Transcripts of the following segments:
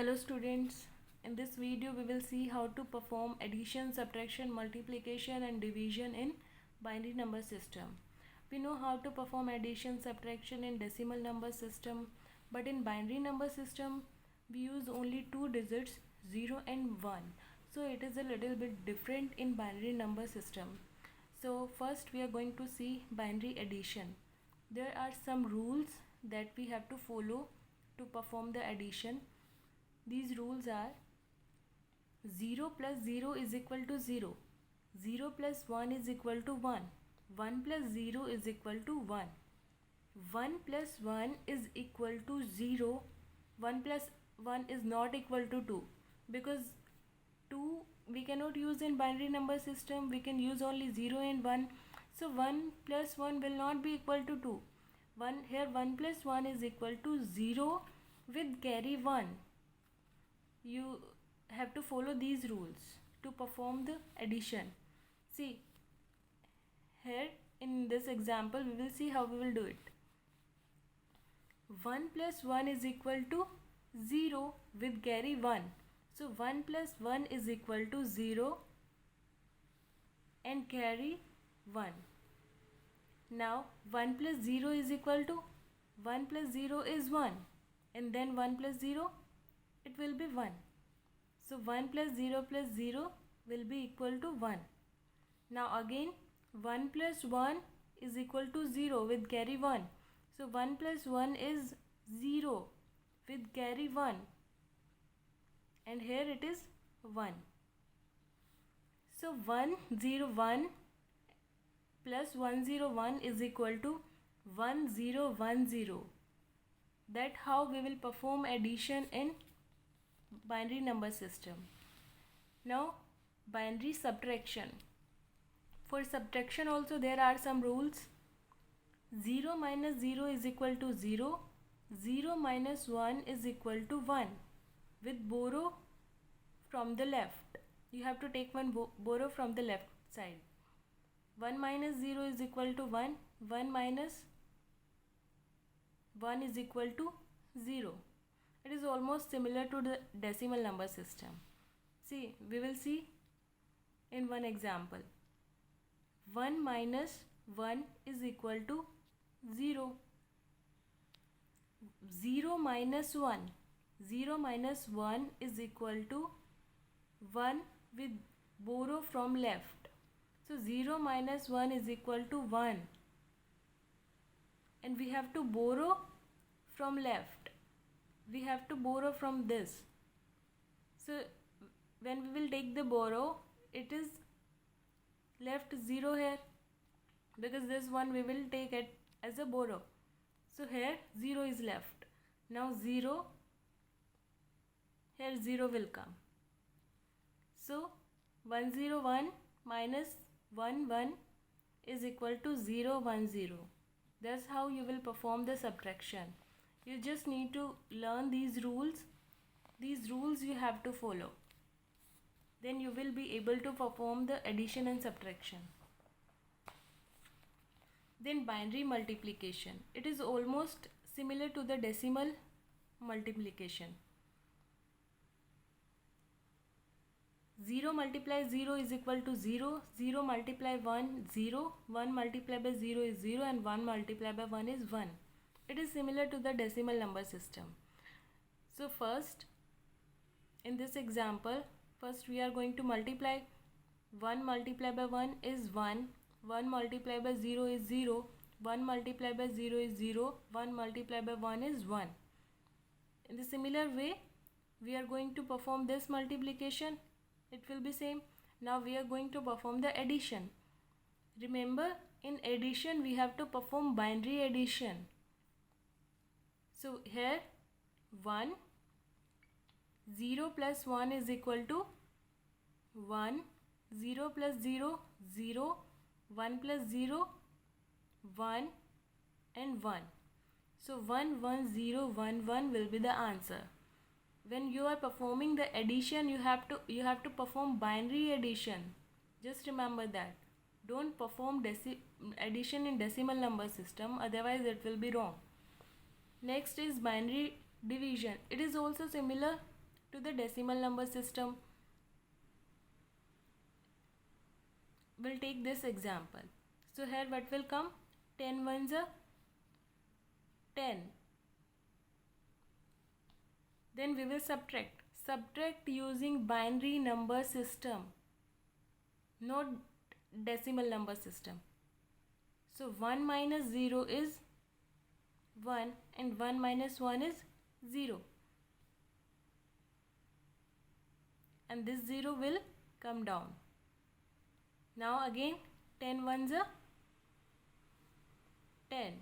Hello students, in this video we will see how to perform addition, subtraction, multiplication and division in binary number system. We know how to perform addition, subtraction in decimal number system, but in binary number system we use only two digits 0 and 1. So it is a little bit different in binary number system. So first we are going to see binary addition. There are some rules that we have to follow to perform the addition. These rules are 0 plus 0 is equal to 0, 0 plus 1 is equal to 1, 1 plus 0 is equal to 1, 1 plus 1 is equal to 0, 1 plus 1 is not equal to 2 because 2 we cannot use in binary number system, we can use only 0 and 1. So 1 plus 1 will not be equal to 2. 1 plus 1 is equal to 0 with carry 1. You have to follow these rules to perform the addition. See, here in this example we will see how we will do it. 1 plus 1 is equal to 0 with carry 1. So 1 plus 1 is equal to 0 and carry 1. Now 1 plus 0 is equal to 1 plus 0 is 1 and then 1 plus 0 it will be 1. So 1 plus 0 will be equal to 1. Now again 1 plus 1 is equal to 0 with carry 1. So 1 plus 1 is 0 with carry 1 and here it is 1. So 101 plus 101 is equal to 1010. That's how we will perform addition in binary number system. Now binary subtraction. For subtraction also there are some rules. 0 minus 0 is equal to 0, 0 minus 1 is equal to 1 with borrow from the left. You have to take one borrow from the left side. 1 minus 0 is equal to 1, 1 minus 1 is equal to 0. It is almost similar to the decimal number system. See, we will see in one example. 1 minus 1 is equal to 0. 0 minus 1. 0 minus 1 is equal to 1 with borrow from left. So 0 minus 1 is equal to 1. And we have to borrow from left. We have to borrow from this. So when we will take the borrow, it is left 0 here because this one we will take it as a borrow. So here 0 is left. Now 0, here 0 will come. So 101 minus 1 is equal to 010. That's how you will perform the subtraction. You just need to learn these rules. These rules you have to follow. Then you will be able to perform the addition and subtraction. Then binary multiplication. It is almost similar to the decimal multiplication. 0 multiply 0 is equal to 0, 0 multiply 1, 0, 1 multiplied by 0 is 0 and 1 multiplied by 1 is 1. It is similar to the decimal number system. So first, in this example, first we are going to multiply. 1 multiplied by 1 is 1, 1 multiplied by 0 is 0, 1 multiplied by 0 is 0, 1 multiplied by 1 is 1. In the similar way, we are going to perform this multiplication. It will be same. Now we are going to perform the addition. Remember, in addition we have to perform binary addition. So here 1, 0 plus 1 is equal to 1, 0 plus 0, 0, 1 plus 0, 1 and 1. So 1, 1, 0, 1, 1 will be the answer. When you are performing the addition, you have to perform binary addition. Just remember that. Don't perform addition in decimal number system, otherwise it will be wrong. Next is binary division. It is also similar to the decimal number system. We'll take this example. So here what will come? 10 ones are 10. Then we will subtract. Subtract using binary number system, not decimal number system. So 1 minus 0 is 1 and 1 minus 1 is 0. And this 0 will come down. Now again 10 ones are 10.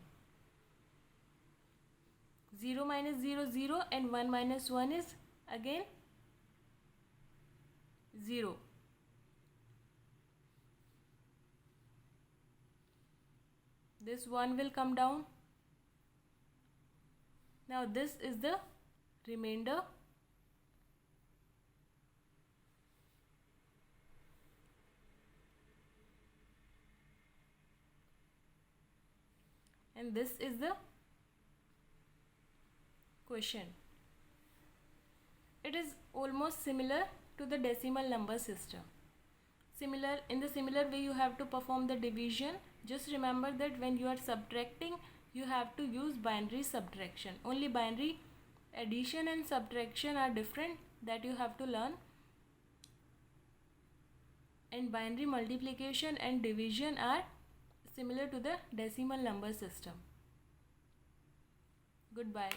0 minus 0 0 and 1 minus 1 is again 0. This 1 will come down. Now this is the remainder. And this is the question. It is almost similar to the decimal number system. In the similar way you have to perform the division. Just remember that when you are subtracting, you have to use binary subtraction. Only binary addition and subtraction are different, that you have to learn. And binary multiplication and division are similar to the decimal number system. Goodbye.